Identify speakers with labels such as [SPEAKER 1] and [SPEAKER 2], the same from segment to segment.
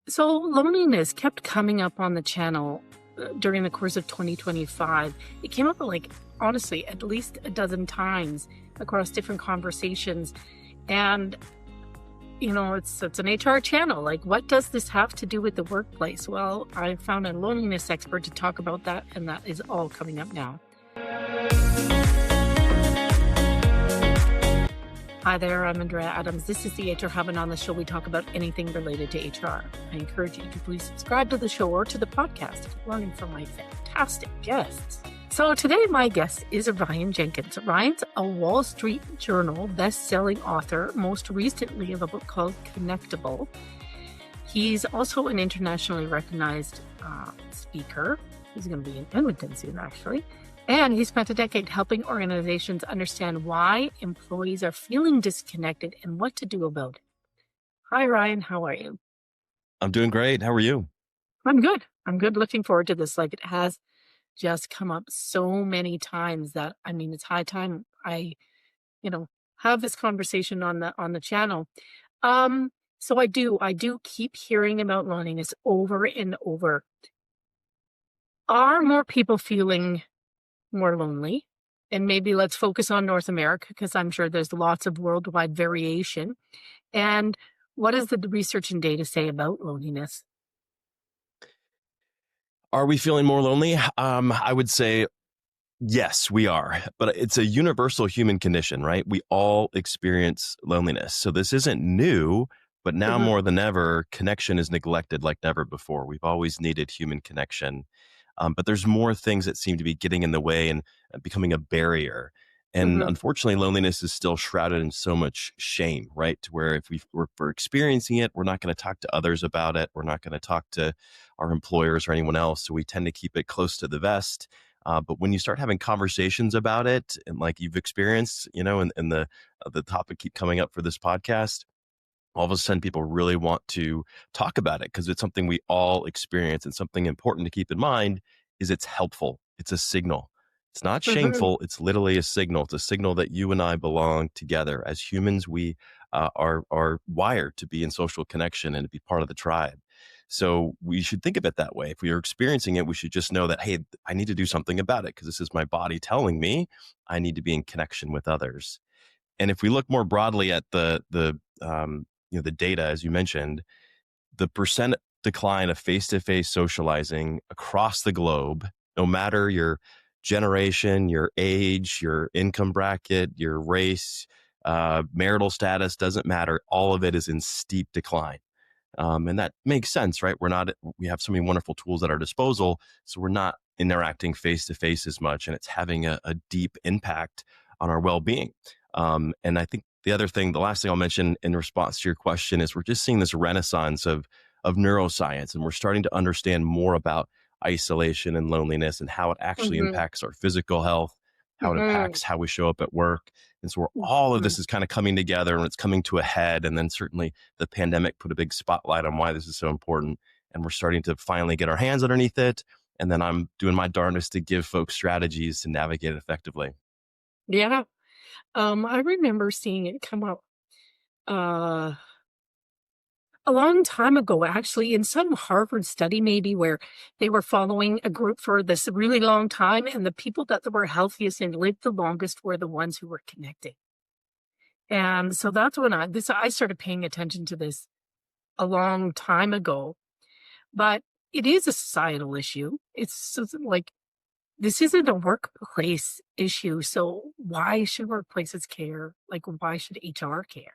[SPEAKER 1] So loneliness kept coming up on the channel during the course of 2025. It came up like, honestly, at least a dozen times across different conversations. And, it's an HR channel. Like, what does this have to do with the workplace? Well, I found a loneliness expert to talk about that, and that is all coming up now. Hi there, I'm Andrea Adams. This is the HR Hub, and on the show we talk about anything related to HR. I encourage you to please subscribe to the show or to the podcast to learn from my fantastic guests. So today my guest is Ryan Jenkins. Ryan's a Wall Street Journal best-selling author, most recently of a book called Connectable. He's also an internationally recognized speaker. He's going to be in Edmonton soon, actually. And he spent a decade helping organizations understand why employees are feeling disconnected and what to do about it. Hi, Ryan. How are you?
[SPEAKER 2] I'm doing great. How are you?
[SPEAKER 1] I'm good. Looking forward to this. Like, it has just come up so many times that, it's high time I, have this conversation on the channel. So I do keep hearing about loneliness over and over. Are more people feeling more lonely? And maybe let's focus on North America, because I'm sure there's lots of worldwide variation. And what does the research and data say about loneliness?
[SPEAKER 2] Are we feeling more lonely? I would say yes, we are, but it's a universal human condition, right? We all experience loneliness. So this isn't new, but now more than ever, connection is neglected like never before. We've always needed human connection. But there's more things that seem to be getting in the way and becoming a barrier. And unfortunately, loneliness is still shrouded in so much shame, right? To where if we're experiencing it, we're not going to talk to others about it. We're not going to talk to our employers or anyone else. So we tend to keep it close to the vest. But when you start having conversations about it, and like you've experienced, and the topic keep coming up for this podcast, all of a sudden people really want to talk about it because it's something we all experience. And something important to keep in mind is it's helpful. It's a signal. It's not shameful. It's literally a signal. It's a signal that you and I belong together. As humans, we are wired to be in social connection and to be part of the tribe. So we should think of it that way. If we are experiencing it, we should just know that, hey, I need to do something about it because this is my body telling me I need to be in connection with others. And if we look more broadly at the data, as you mentioned, the percent decline of face-to-face socializing across the globe, no matter your generation, your age, your income bracket, your race, marital status, doesn't matter. All of it is in steep decline. And that makes sense, right? We have so many wonderful tools at our disposal, so we're not interacting face-to-face as much, and it's having a deep impact on our well-being. And I think the last thing I'll mention in response to your question is we're just seeing this renaissance of neuroscience, and we're starting to understand more about isolation and loneliness and how it actually impacts our physical health, how it impacts how we show up at work. And so all of this is kind of coming together and it's coming to a head. And then certainly the pandemic put a big spotlight on why this is so important. And we're starting to finally get our hands underneath it. And then I'm doing my darndest to give folks strategies to navigate it effectively.
[SPEAKER 1] Yeah. I remember seeing it come up a long time ago, actually, in some Harvard study, maybe, where they were following a group for this really long time, and the people that were healthiest and lived the longest were the ones who were connecting. And so that's when I started paying attention to this a long time ago. But it is a societal issue. It's like, this isn't a workplace issue. So why should workplaces care? Like, why should HR care?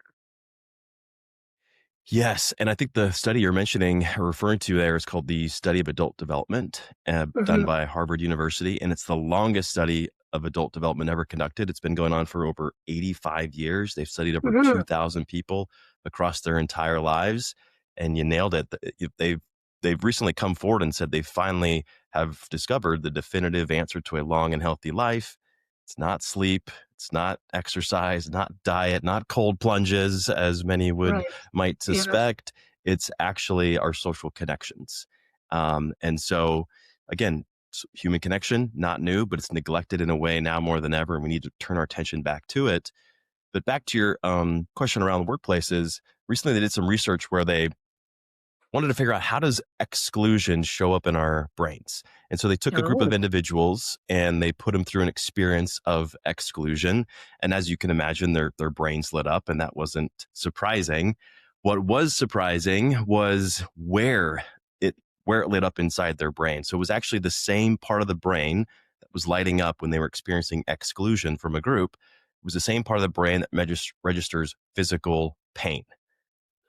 [SPEAKER 2] Yes. And I think the study you're mentioning, or referring to there, is called the Study of Adult Development, done by Harvard University. And it's the longest study of adult development ever conducted. It's been going on for over 85 years. They've studied over 2,000 people across their entire lives. And you nailed it. They've recently come forward and said they finally have discovered the definitive answer to a long and healthy life. It's not sleep. It's not exercise, not diet, not cold plunges, as many might suspect. Yeah. It's actually our social connections. And so, again, human connection, not new, but it's neglected in a way now more than ever. And we need to turn our attention back to it. But back to your question around workplaces, recently they did some research where they wanted to figure out, how does exclusion show up in our brains? And so they took a group of
[SPEAKER 1] Oh.
[SPEAKER 2] individuals and they put them through an experience of exclusion. And as you can imagine, their brains lit up, and that wasn't surprising. What was surprising was it where it lit up inside their brain. So it was actually the same part of the brain that was lighting up when they were experiencing exclusion from a group. It was the same part of the brain that registers physical pain.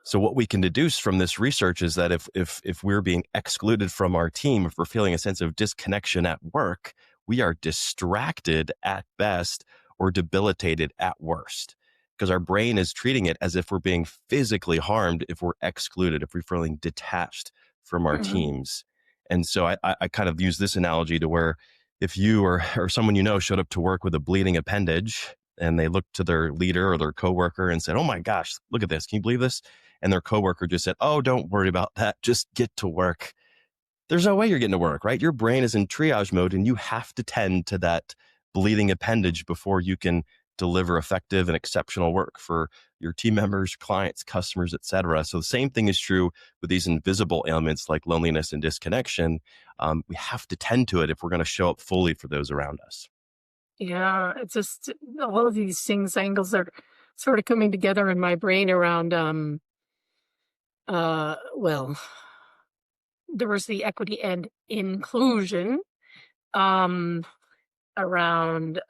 [SPEAKER 2] So what we can deduce from this research is that if we're being excluded from our team, if we're feeling a sense of disconnection at work, we are distracted at best or debilitated at worst, because our brain is treating it as if we're being physically harmed if we're excluded, if we're feeling detached from our
[SPEAKER 1] Mhm.
[SPEAKER 2] teams. And so I kind of use this analogy to where, if you or someone you know showed up to work with a bleeding appendage, and they looked to their leader or their coworker and said, "Oh my gosh, look at this. Can you believe this?" And their coworker just said, "Oh, don't worry about that. Just get to work." There's no way you're getting to work, right? Your brain is in triage mode, and you have to tend to that bleeding appendage before you can deliver effective and exceptional work for your team members, clients, customers, etc. So the same thing is true with these invisible ailments like loneliness and disconnection. We have to tend to it if we're going to show up fully for those around us.
[SPEAKER 1] Yeah, it's just all of these things, angles are sort of coming together in my brain around, well, diversity, equity, and inclusion, um, around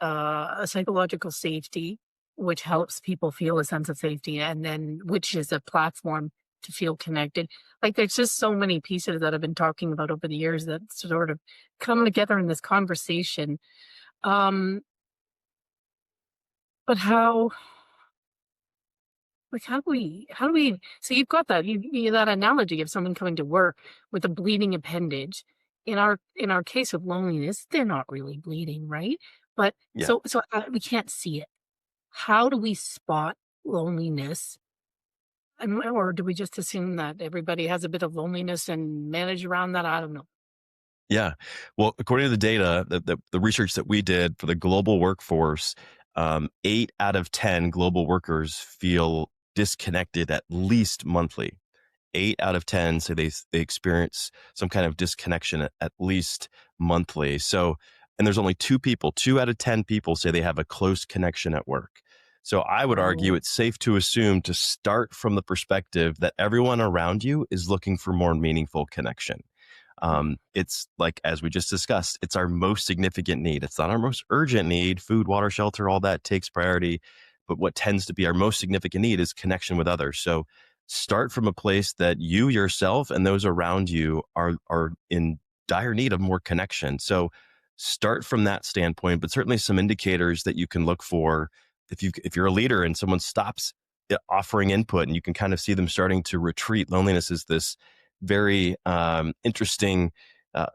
[SPEAKER 1] psychological safety, which helps people feel a sense of safety, and then which is a platform to feel connected. Like, there's just so many pieces that I've been talking about over the years that sort of come together in this conversation. Um, but how Like, how do we so you've got that that analogy of someone coming to work with a bleeding appendage. In our case of loneliness, they're not really bleeding, right? But
[SPEAKER 2] Yeah.
[SPEAKER 1] so we can't see it. How do we spot loneliness? Or do we just assume that everybody has a bit of loneliness and manage around that? I don't know.
[SPEAKER 2] Yeah. Well, according to the data, the research that we did for the global workforce, 8 out of 10 global workers feel disconnected at least monthly. 8 out of 10 say they experience some kind of disconnection at least monthly. So, and there's only 2 out of 10 people say they have a close connection at work. So I would argue
[SPEAKER 1] Oh.
[SPEAKER 2] it's safe to assume to start from the perspective that everyone around you is looking for more meaningful connection. It's like, as we just discussed, it's our most significant need. It's not our most urgent need. Food, water, shelter, all that takes priority. But what tends to be our most significant need is connection with others. So start from a place that you yourself and those around you are in dire need of more connection. So start from that standpoint, but certainly some indicators that you can look for. If you're a leader and someone stops offering input, and you can kind of see them starting to retreat. Loneliness is this very interesting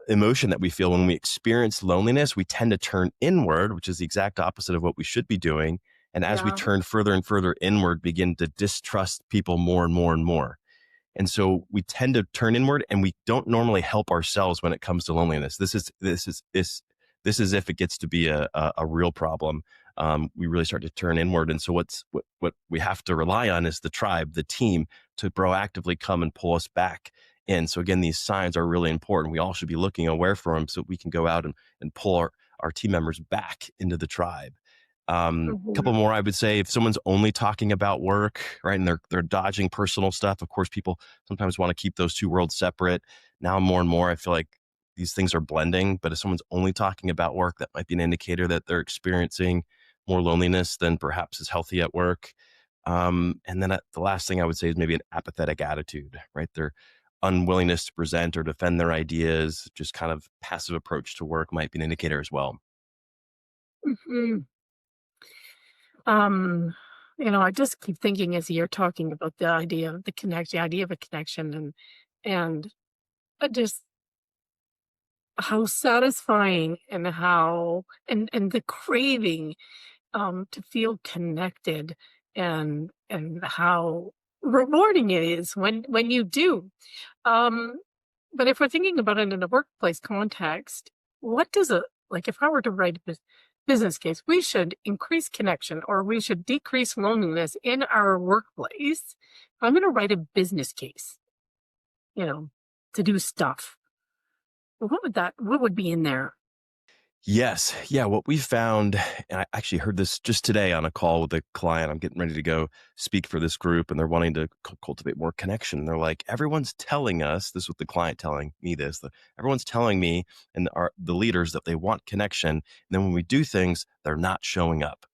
[SPEAKER 2] emotion that we feel when we experience loneliness. We tend to turn inward, which is the exact opposite of what we should be doing. And as we
[SPEAKER 1] Yeah.
[SPEAKER 2] turn further and further inward, begin to distrust people more and more and more. And so we tend to turn inward, and we don't normally help ourselves when it comes to loneliness. This is if it gets to be a real problem. We really start to turn inward. And so what we have to rely on is the tribe, the team, to proactively come and pull us back in. So again, these signs are really important. We all should be looking aware for them so we can go out and pull our team members back into the tribe. Couple
[SPEAKER 1] Mhm.
[SPEAKER 2] more, I would say, if someone's only talking about work, right, and they're dodging personal stuff. Of course, people sometimes want to keep those two worlds separate. Now, more and more, I feel like these things are blending. But if someone's only talking about work, that might be an indicator that they're experiencing more loneliness than perhaps is healthy at work. And then the last thing I would say is maybe an apathetic attitude, right? Their unwillingness to present or defend their ideas, just kind of passive approach to work might be an indicator as well.
[SPEAKER 1] Mhm. Um, I just keep thinking as you're talking about the idea of a connection, and just how satisfying and how and the craving to feel connected, and how rewarding it is when you do. Um, but if we're thinking about it in a workplace context, what does a like if I were to write a business case, we should increase connection or we should decrease loneliness in our workplace. I'm going to write a business case. you know, to do stuff. What would be in there?
[SPEAKER 2] Yes. Yeah. What we found, and I actually heard this just today on a call with a client. I'm getting ready to go speak for this group, and they're wanting to cultivate more connection. They're like, everyone's telling us, this was the client telling me this, everyone's telling me and the leaders that they want connection. And then when we do things, they're not showing up.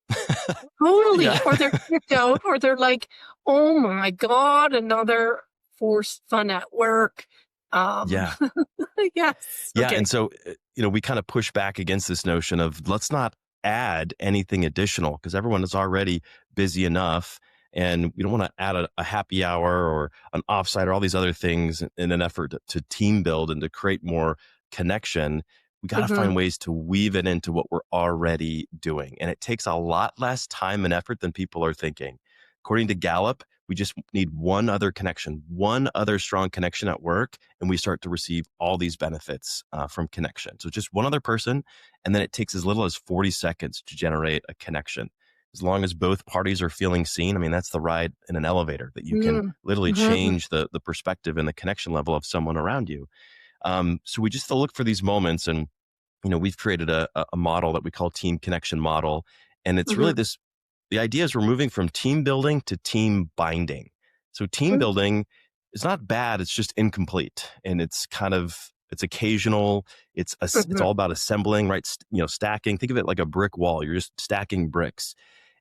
[SPEAKER 1] Totally.
[SPEAKER 2] Yeah.
[SPEAKER 1] Or they're freaked out, or they're like, oh my God, another forced fun at work.
[SPEAKER 2] Yeah.
[SPEAKER 1] Yes.
[SPEAKER 2] Yeah.
[SPEAKER 1] Okay.
[SPEAKER 2] And so, we kind of push back against this notion of let's not add anything additional because everyone is already busy enough. And we don't want to add a happy hour or an offsite or all these other things in an effort to team build and to create more connection. We got to
[SPEAKER 1] Mm-hmm.
[SPEAKER 2] find ways to weave it into what we're already doing. And it takes a lot less time and effort than people are thinking. According to Gallup, we just need one other connection, one other strong connection at work, and we start to receive all these benefits from connection. So just one other person, and then it takes as little as 40 seconds to generate a connection. As long as both parties are feeling seen, I mean, that's the ride in an elevator that you can literally
[SPEAKER 1] Mm-hmm.
[SPEAKER 2] change the perspective and the connection level of someone around you. So we just look for these moments, and we've created a model that we call team connection model, and it's really
[SPEAKER 1] Mm-hmm.
[SPEAKER 2] the idea is we're moving from team building to team binding. So team building is not bad. It's just incomplete. And it's occasional. It's
[SPEAKER 1] Mm-hmm.
[SPEAKER 2] all about assembling, right? Stacking. Think of it like a brick wall. You're just stacking bricks.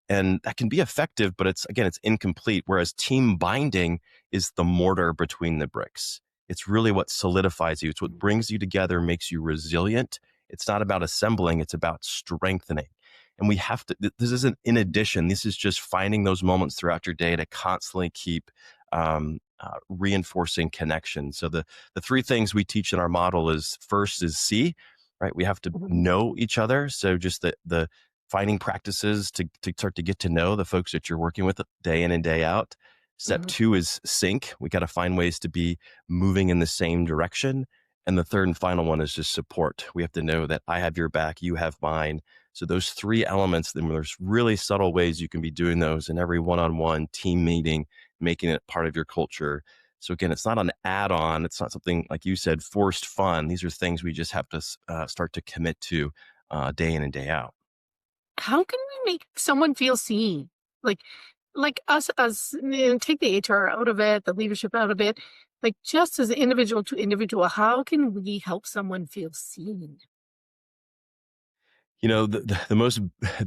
[SPEAKER 2] And that can be effective, but it's incomplete. Whereas team binding is the mortar between the bricks. It's really what solidifies you. It's what brings you together, makes you resilient. It's not about assembling. It's about strengthening. And we have to, this isn't in addition, this is just finding those moments throughout your day to constantly keep reinforcing connection. So the three things we teach in our model is first is see, right? We have to
[SPEAKER 1] Mm-hmm.
[SPEAKER 2] know each other. So just the finding practices to start to get to know the folks that you're working with day in and day out. Step
[SPEAKER 1] Mm-hmm.
[SPEAKER 2] two is sync. We got to find ways to be moving in the same direction. And the third and final one is just support. We have to know that I have your back, you have mine. So those three elements, then there's really subtle ways you can be doing those in every one-on-one team meeting, making it part of your culture. So again, it's not an add-on. It's not something, like you said, forced fun. These are things we just have to start to commit to day in and day out.
[SPEAKER 1] How can we make someone feel seen? Like, like us, take the HR out of it, the leadership out of it. Like, just as individual to individual, how can we help someone feel seen?
[SPEAKER 2] The most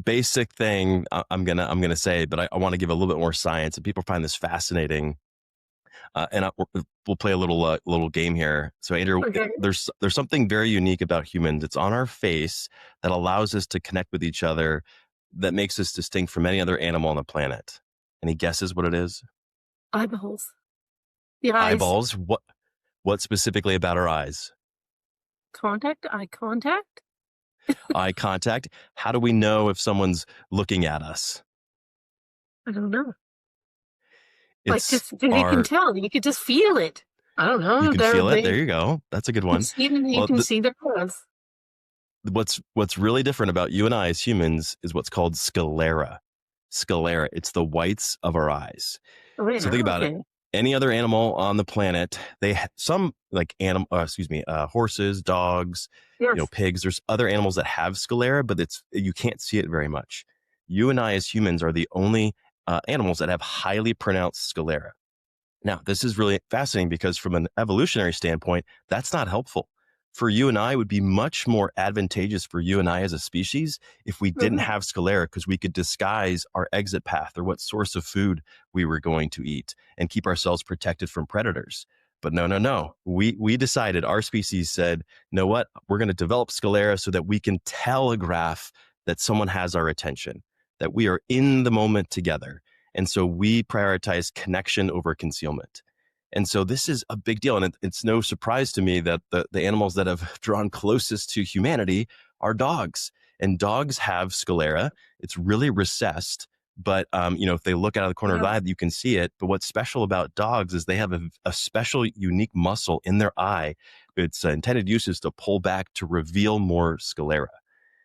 [SPEAKER 2] basic thing I'm gonna say, but I want to give a little bit more science, and people find this fascinating. We'll play a little game here. So, Andrew,
[SPEAKER 1] Okay.
[SPEAKER 2] there's something very unique about humans. It's on our face that allows us to connect with each other, that makes us distinct from any other animal on the planet. Any guesses what it is?
[SPEAKER 1] Eyeballs. The eyes.
[SPEAKER 2] Eyeballs. What specifically about our eyes?
[SPEAKER 1] Contact. Eye contact.
[SPEAKER 2] Eye contact. How do we know if someone's looking at us?
[SPEAKER 1] I don't know. Like,
[SPEAKER 2] It's
[SPEAKER 1] just you can
[SPEAKER 2] our
[SPEAKER 1] tell. You could just feel it. I don't
[SPEAKER 2] You
[SPEAKER 1] know.
[SPEAKER 2] can feel it. There you go. That's a good one.
[SPEAKER 1] You
[SPEAKER 2] Well,
[SPEAKER 1] can see their eyes.
[SPEAKER 2] what's really different about you and I as humans is what's called sclera. Sclera. It's the whites of our eyes.
[SPEAKER 1] Oh, yeah.
[SPEAKER 2] So think about it.
[SPEAKER 1] Okay.
[SPEAKER 2] Any other animal on the planet, some like horses, dogs,
[SPEAKER 1] Yes.
[SPEAKER 2] pigs. There's other animals that have sclera, but you can't see it very much. You and I as humans are the only animals that have highly pronounced sclera. Now, this is really fascinating because from an evolutionary standpoint, that's not helpful. For you and I, it would be much more advantageous for you and I as a species if we didn't
[SPEAKER 1] Mhm.
[SPEAKER 2] have sclera, because we could disguise our exit path or what source of food we were going to eat and keep ourselves protected from predators. But no, no, no. We decided, our species said, you know what? We're going to develop sclera so that we can telegraph that someone has our attention, that we are in the moment together. And so we prioritize connection over concealment. And so this is a big deal. And it's no surprise to me that the animals that have drawn closest to humanity are dogs. And dogs have sclera. It's really recessed. But, if they look out of the corner of the
[SPEAKER 1] Yeah.
[SPEAKER 2] eye, you can see it. But what's special about dogs is they have a special, unique muscle in their eye. Its intended use is to pull back to reveal more sclera.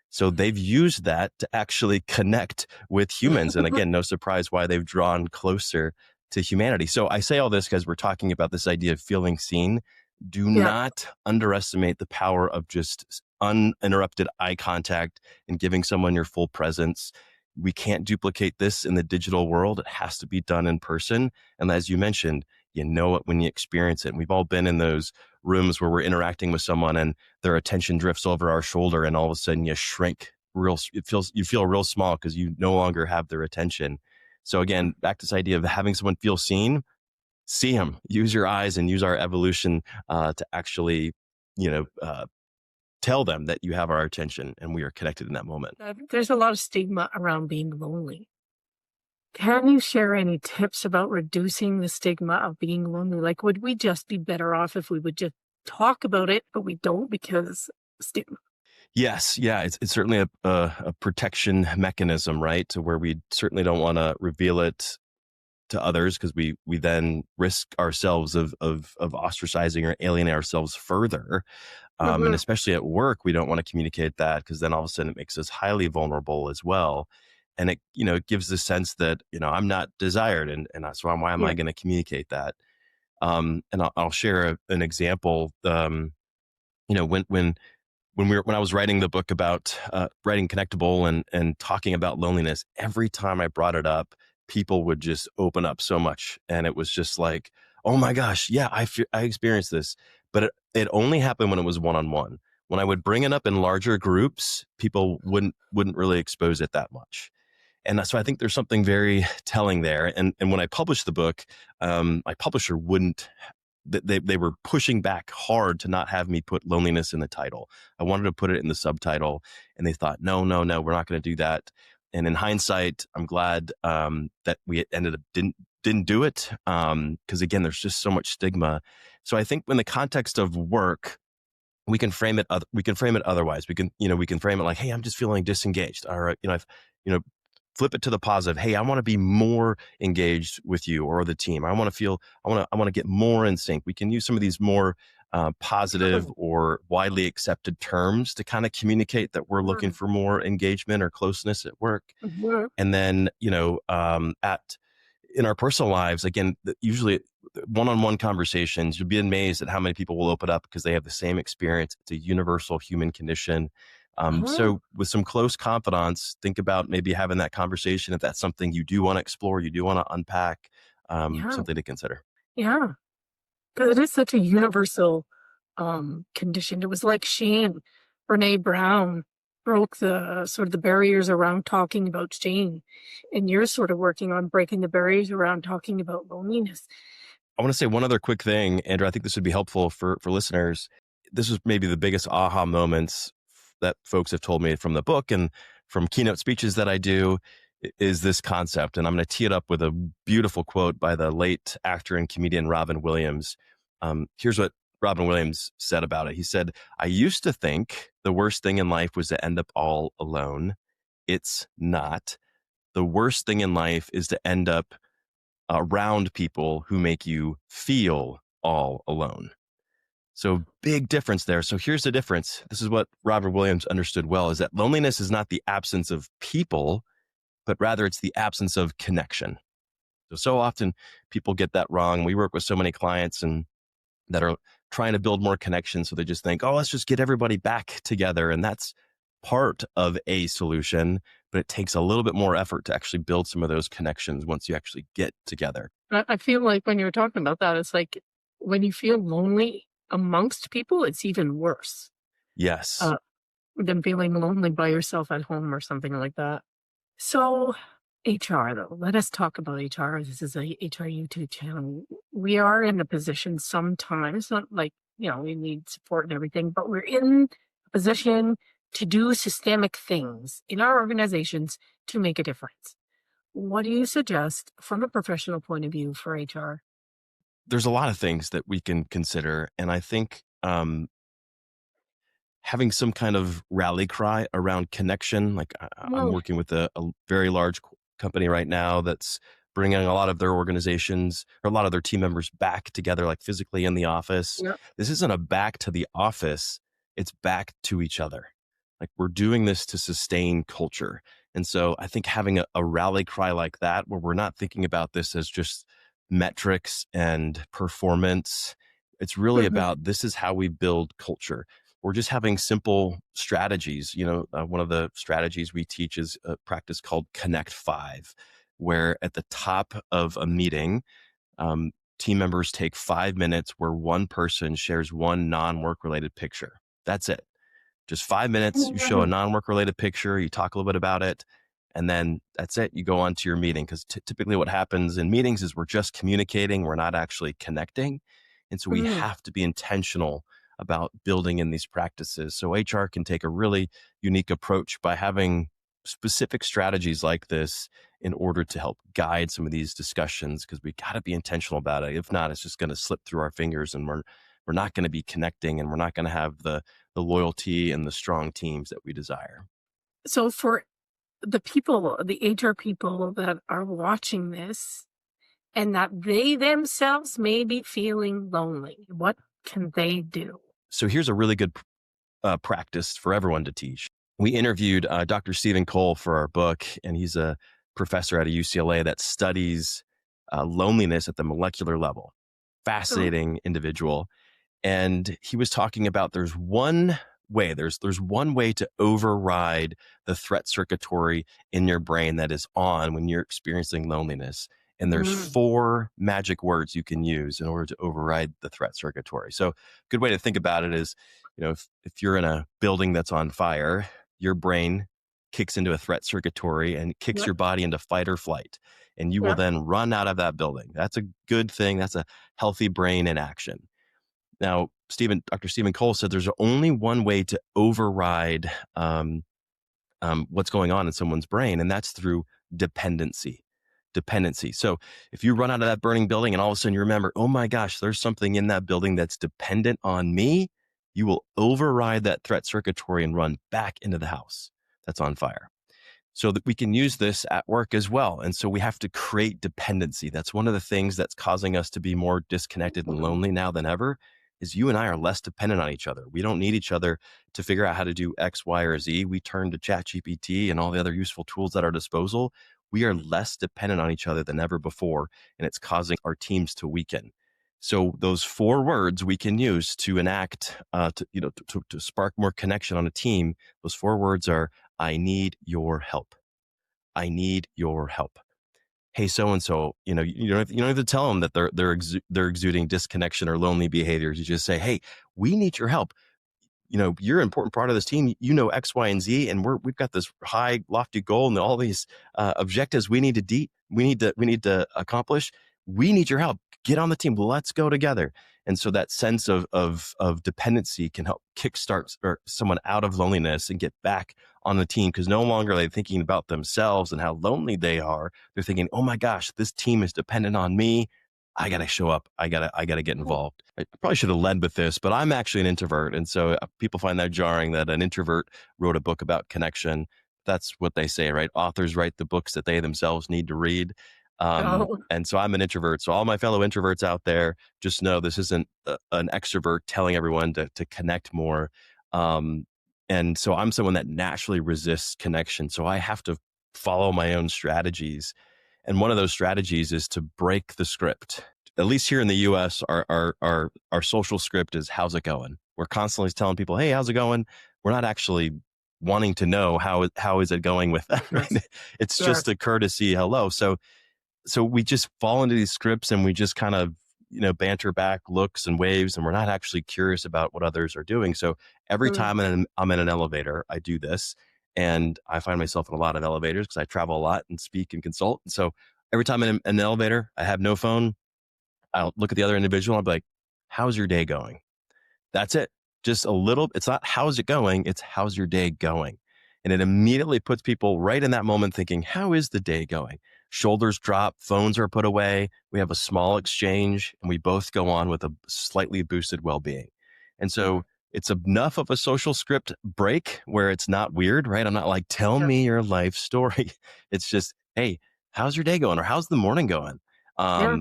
[SPEAKER 2] So they've used that to actually connect with humans. And again, no surprise why they've drawn closer to humanity. So I say all this because we're talking about this idea of feeling seen. Do
[SPEAKER 1] Yeah.
[SPEAKER 2] not underestimate the power of just uninterrupted eye contact and giving someone your full presence. We can't duplicate this in the digital world. It has to be done in person. And as you mentioned, you know it when you experience it. And we've all been in those rooms where we're interacting with someone and their attention drifts over our shoulder, and all of a sudden you shrink you feel real small because you no longer have their attention. So again, back to this idea of having someone feel seen. See him, use your eyes, and use our evolution to actually, tell them that you have our attention and we are connected in that moment.
[SPEAKER 1] There's a lot of stigma around being lonely. Can you share any tips about reducing the stigma of being lonely? Like, would we just be better off if we would just talk about it, but we don't because stigma?
[SPEAKER 2] Yes, yeah, it's certainly a protection mechanism, right? To where we certainly don't want to reveal it to others because we then risk ourselves of ostracizing or alienating ourselves further. And especially at work, we don't want to communicate that because then all of a sudden it makes us highly vulnerable as well. And it gives the sense that, I'm not desired. And so why am I going to communicate that? And I'll share an example. When I was writing the book about writing Connectable and talking about loneliness, every time I brought it up, people would just open up so much. And it was just like, oh my gosh, yeah, I experienced this. But it only happened when it was one-on-one. When I would bring it up in larger groups, people wouldn't really expose it that much. And so I think there's something very telling there. And when I published the book, my publisher wouldn't. They were pushing back hard to not have me put loneliness in the title. I wanted to put it in the subtitle, and they thought, no, we're not going to do that. And in hindsight, I'm glad that we ended up didn't do it because again, there's just so much stigma. So I think in the context of work, we can frame it. We can frame it otherwise. We can frame it like, hey, I'm just feeling disengaged. Or flip it to the positive. Hey, I want to be more engaged with you or the team. I want to get more in sync. We can use some of these more positive or widely accepted terms to kind of communicate that we're looking for more engagement or closeness at work. And then, in our personal lives, again, usually one-on-one conversations, you'll be amazed at how many people will open up because they have the same experience. It's a universal human condition. So with some close confidants, think about maybe having that conversation if that's something you do want to explore, you do want to unpack, something to consider.
[SPEAKER 1] Yeah, because it is such a universal condition. It was like shame. Brene Brown broke the barriers around talking about shame, and you're sort of working on breaking the barriers around talking about loneliness.
[SPEAKER 2] I want to say one other quick thing, Andrew. I think this would be helpful for listeners. This was maybe the biggest aha moments that folks have told me from the book and from keynote speeches that I do is this concept. And I'm going to tee it up with a beautiful quote by the late actor and comedian Robin Williams. Here's what Robin Williams said about it. He said, "I used to think the worst thing in life was to end up all alone. It's not. The worst thing in life is to end up around people who make you feel all alone." So big difference there. So here's the difference. This is what Robert Williams understood well, is that loneliness is not the absence of people, but rather it's the absence of connection. So often people get that wrong. We work with so many clients and that are trying to build more connections. So they just think, oh, let's just get everybody back together. And that's part of a solution, but it takes a little bit more effort to actually build some of those connections once you actually get together.
[SPEAKER 1] I feel like when you were talking about that, it's like when you feel lonely amongst people, it's even worse.
[SPEAKER 2] Yes.
[SPEAKER 1] Than feeling lonely by yourself at home or something like that. So HR, though, let us talk about HR. This is a HR YouTube channel. We are in a position sometimes, not like, we need support and everything, but we're in a position to do systemic things in our organizations to make a difference. What do you suggest from a professional point of view for HR?
[SPEAKER 2] There's a lot of things that we can consider. And I think having some kind of rally cry around connection, like I'm working with a very large company right now that's bringing a lot of their organizations or a lot of their team members back together, like physically in the office.
[SPEAKER 1] Yep.
[SPEAKER 2] This isn't a back to the office. It's back to each other. Like we're doing this to sustain culture. And so I think having a rally cry like that, where we're not thinking about this as just metrics and performance. It's really
[SPEAKER 1] Mhm.
[SPEAKER 2] about, this is how we build culture. We're just having simple strategies. One of the strategies we teach is a practice called Connect 5, where at the top of a meeting, um, team members take 5 minutes where one person shares one non-work related picture. That's it. Just 5 minutes. You show a
[SPEAKER 1] Mhm.
[SPEAKER 2] non-work related picture. You talk a little bit about it. And then that's it. You go on to your meeting. Because typically what happens in meetings is we're just communicating. We're not actually connecting. And so we
[SPEAKER 1] Mhm.
[SPEAKER 2] have to be intentional about building in these practices. So HR can take a really unique approach by having specific strategies like this in order to help guide some of these discussions, because we got to be intentional about it. If not, it's just going to slip through our fingers, and we're not going to be connecting, and we're not going to have the loyalty and the strong teams that we desire.
[SPEAKER 1] So for the people, the HR people that are watching this and that they themselves may be feeling lonely, what can they do?
[SPEAKER 2] So here's a really good practice for everyone to teach. We interviewed Dr. Stephen Cole for our book, and he's a professor at UCLA that studies loneliness at the molecular level.
[SPEAKER 1] Oh.
[SPEAKER 2] Fascinating individual. And he was talking about, there's one way, there's one way to override the threat circuitry in your brain that is on when you're experiencing loneliness. And there's
[SPEAKER 1] Mm.
[SPEAKER 2] 4 magic words you can use in order to override the threat circuitry. So a good way to think about it is, if you're in a building that's on fire, your brain kicks into a threat circuitry and kicks
[SPEAKER 1] Yep.
[SPEAKER 2] your body into fight or flight. And you will
[SPEAKER 1] Yep.
[SPEAKER 2] then run out of that building. That's a good thing. That's a healthy brain in action. Now, Dr. Stephen Cole said there's only one way to override what's going on in someone's brain, and that's through dependency. Dependency. So if you run out of that burning building and all of a sudden you remember, oh my gosh, there's something in that building that's dependent on me, you will override that threat circuitry and run back into the house that's on fire. So that we can use this at work as well. And so we have to create dependency. That's one of the things that's causing us to be more disconnected and lonely now than ever, is you and I are less dependent on each other. We don't need each other to figure out how to do X, Y, or Z. We turn to ChatGPT and all the other useful tools at our disposal. We are less dependent on each other than ever before, and it's causing our teams to weaken. So those 4 words we can use to enact, to spark more connection on a team. Those 4 words are, I need your help. I need your help. Hey, so and so, you don't have to tell them that they're exuding disconnection or lonely behaviors. You just say, hey, we need your help. You're an important part of this team. X, Y, and Z, and we've got this high, lofty goal and all these objectives we need to accomplish. We need your help. Get on the team. Let's go together. And so that sense of dependency can help kickstart someone out of loneliness and get back on the team, because no longer are they thinking about themselves and how lonely they are. They're thinking, oh my gosh, this team is dependent on me. I got to show up. I got to get involved. I probably should have led with this, but I'm actually an introvert. And so people find that jarring that an introvert wrote a book about connection. That's what they say, right? Authors write the books that they themselves need to read.
[SPEAKER 1] Oh.
[SPEAKER 2] And so I'm an introvert. So all my fellow introverts out there, just know this isn't an extrovert telling everyone to connect more. And so I'm someone that naturally resists connection. So I have to follow my own strategies. And one of those strategies is to break the script. At least here in the US, our social script is, how's it going? We're constantly telling people, hey, how's it going? We're not actually wanting to know how is it going with them.
[SPEAKER 1] Yes.
[SPEAKER 2] It's
[SPEAKER 1] Yes.
[SPEAKER 2] just a courtesy hello. So we just fall into these scripts and we just kind of, banter back looks and waves, and we're not actually curious about what others are doing. So every
[SPEAKER 1] Mm.
[SPEAKER 2] time I'm in an elevator, I do this, and I find myself in a lot of elevators because I travel a lot and speak and consult. And so every time I'm in an elevator, I have no phone. I'll look at the other individual. I'll be like, how's your day going? That's it. Just a little, it's not how's it going, it's how's your day going. And it immediately puts people right in that moment thinking, how is the day going? Shoulders drop, phones are put away. We have a small exchange, and we both go on with a slightly boosted well-being. And so it's enough of a social script break where it's not weird, right? I'm not like, tell
[SPEAKER 1] Yeah.
[SPEAKER 2] me your life story. It's just, hey, how's your day going? Or how's the morning going?
[SPEAKER 1] Yeah.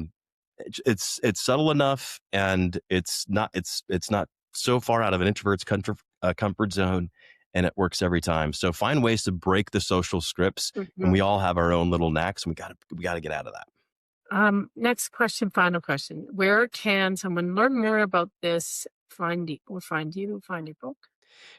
[SPEAKER 2] It's subtle enough, and it's not so far out of an introvert's comfort zone, and it works every time. So find ways to break the social scripts, and
[SPEAKER 1] Mhm.
[SPEAKER 2] we all have our own little knacks, and we got to get out of that.
[SPEAKER 1] Next question, final question. Where can someone learn more about this? Find you, find your book?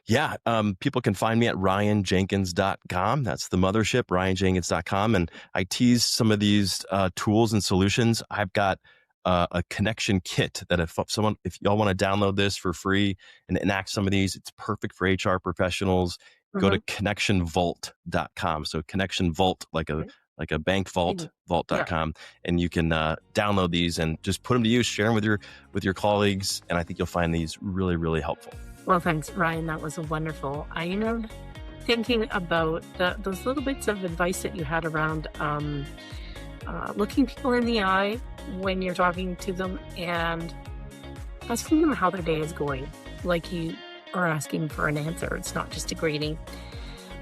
[SPEAKER 2] Yeah, people can find me at ryanjenkins.com. That's the mothership, ryanjenkins.com. And I tease some of these tools and solutions. I've got a connection kit that if y'all want to download this for free and enact some of these, it's perfect for HR professionals. Go to connectionvault.com. So connection vault, like a bank vault, vault.com. And you can download these and just put them to use, share them with your colleagues. And I think you'll find these really, really helpful.
[SPEAKER 1] Well, thanks, Ryan. That was wonderful. I am thinking about those little bits of advice that you had around looking people in the eye when you're talking to them and asking them how their day is going, like you are asking for an answer. It's not just a greeting.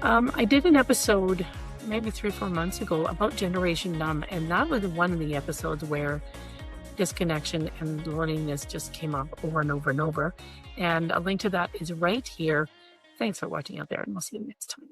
[SPEAKER 1] I did an episode maybe 3 or 4 months ago about Generation Numb, and that was one of the episodes where disconnection and loneliness just came up over and over and over. And a link to that is right here. Thanks for watching out there, and we'll see you next time.